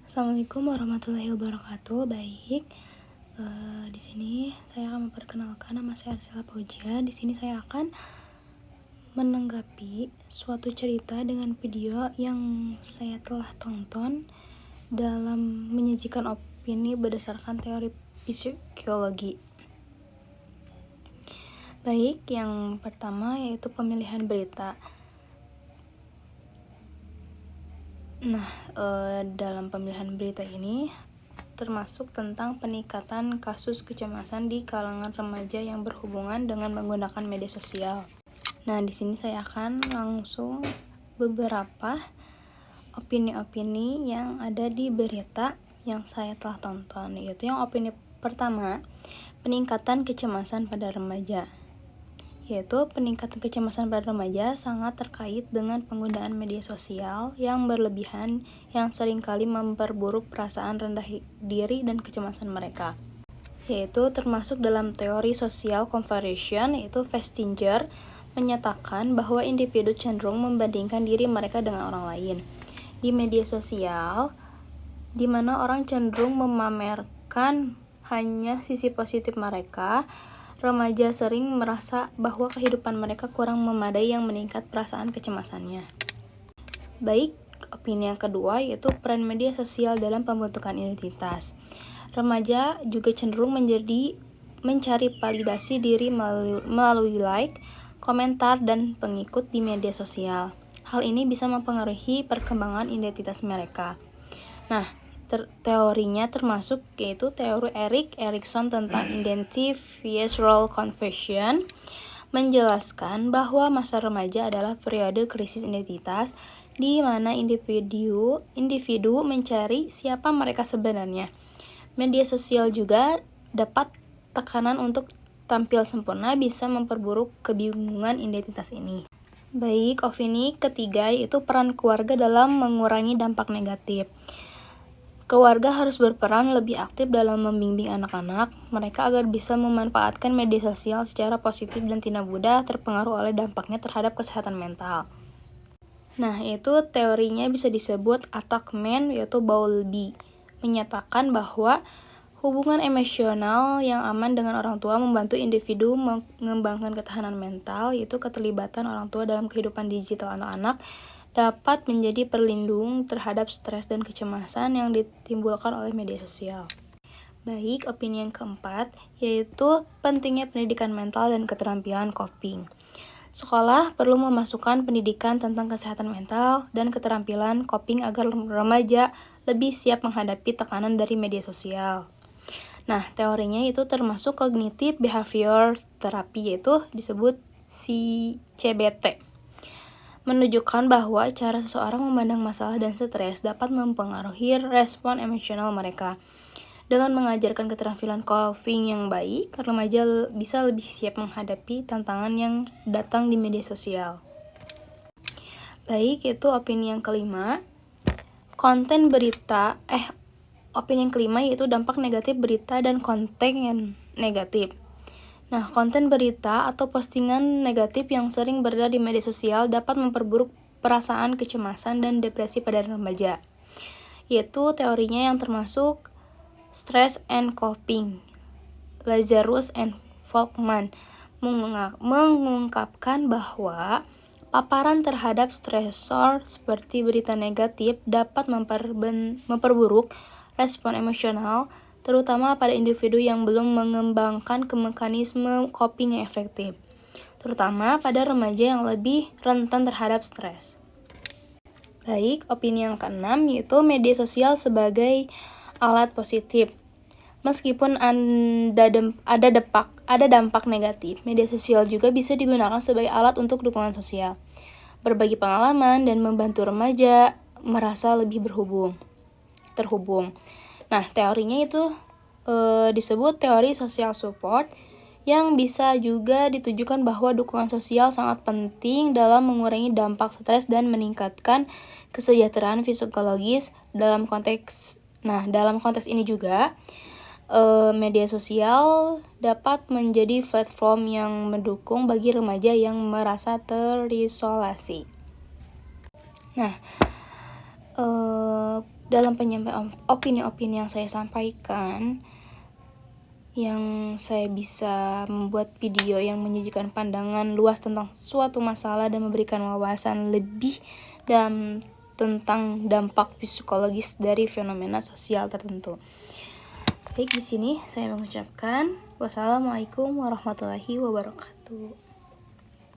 Assalamualaikum warahmatullahi wabarakatuh. Baik, di sini saya akan memperkenalkan, nama saya Arsila Pauja. Di sini saya akan menanggapi suatu cerita dengan video yang saya telah tonton dalam menyajikan opini berdasarkan teori psikologi. Baik, yang pertama yaitu pemilihan berita. Nah, dalam pemilihan berita ini termasuk tentang peningkatan kasus kecemasan di kalangan remaja yang berhubungan dengan menggunakan media sosial. Nah, di sini saya akan langsung beberapa opini-opini yang ada di berita yang saya telah tonton, yaitu yang opini pertama, peningkatan kecemasan pada remaja. Yaitu peningkatan kecemasan pada remaja sangat terkait dengan penggunaan media sosial yang berlebihan yang seringkali memperburuk perasaan rendah diri dan kecemasan mereka. Yaitu termasuk dalam teori social comparison, yaitu Festinger menyatakan bahwa individu cenderung membandingkan diri mereka dengan orang lain. Di media sosial, di mana orang cenderung memamerkan hanya sisi positif mereka, remaja sering merasa bahwa kehidupan mereka kurang memadai yang meningkat perasaan kecemasannya. Baik, opini yang kedua yaitu peran media sosial dalam pembentukan identitas. Remaja juga cenderung mencari validasi diri melalui like, komentar, dan pengikut di media sosial. Hal ini bisa mempengaruhi perkembangan identitas mereka. Nah, teorinya termasuk yaitu teori Erik Erikson tentang identity behavioral confusion, menjelaskan bahwa masa remaja adalah periode krisis identitas di mana individu mencari siapa mereka sebenarnya. Media sosial juga dapat tekanan untuk tampil sempurna bisa memperburuk kebingungan identitas ini. Baik, opini ketiga yaitu peran keluarga dalam mengurangi dampak negatif. Keluarga harus berperan lebih aktif dalam membimbing anak-anak mereka agar bisa memanfaatkan media sosial secara positif dan tidak mudah terpengaruh oleh dampaknya terhadap kesehatan mental. Nah, itu teorinya bisa disebut attachment, yaitu Bowlby menyatakan bahwa hubungan emosional yang aman dengan orang tua membantu individu mengembangkan ketahanan mental, yaitu keterlibatan orang tua dalam kehidupan digital anak-anak dapat menjadi perlindung terhadap stres dan kecemasan yang ditimbulkan oleh media sosial. Baik, opini yang keempat yaitu pentingnya pendidikan mental dan keterampilan coping. Sekolah perlu memasukkan pendidikan tentang kesehatan mental dan keterampilan coping agar remaja lebih siap menghadapi tekanan dari media sosial. Nah, teorinya itu termasuk cognitive behavior therapy, yaitu disebut CBT. Menunjukkan bahwa cara seseorang memandang masalah dan stres dapat mempengaruhi respon emosional mereka. Dengan mengajarkan keterampilan coping yang baik, remaja bisa lebih siap menghadapi tantangan yang datang di media sosial. Baik, itu opini yang kelima. Opini yang kelima yaitu dampak negatif berita dan konten yang negatif. Nah, konten berita atau postingan negatif yang sering beredar di media sosial dapat memperburuk perasaan kecemasan dan depresi pada remaja. Yaitu teorinya yang termasuk Stress and Coping. Lazarus and Folkman mengungkapkan bahwa paparan terhadap stresor seperti berita negatif dapat memperburuk respon emosional, terutama pada individu yang belum mengembangkan mekanisme coping yang efektif, terutama pada remaja yang lebih rentan terhadap stres. Baik, opini yang keenam yaitu media sosial sebagai alat positif. Meskipun ada dampak negatif, media sosial juga bisa digunakan sebagai alat untuk dukungan sosial, berbagi pengalaman, dan membantu remaja merasa lebih terhubung. Nah, teorinya itu disebut teori social support, yang bisa juga ditujukan bahwa dukungan sosial sangat penting dalam mengurangi dampak stres dan meningkatkan kesejahteraan psikologis. Dalam konteks ini juga media sosial dapat menjadi platform yang mendukung bagi remaja yang merasa terisolasi. Nah, dalam penyampaian opini-opini yang saya sampaikan, yang saya bisa membuat video yang menyajikan pandangan luas tentang suatu masalah dan memberikan wawasan lebih dalam tentang dampak psikologis dari fenomena sosial tertentu. Baik, di sini saya mengucapkan wassalamualaikum warahmatullahi wabarakatuh.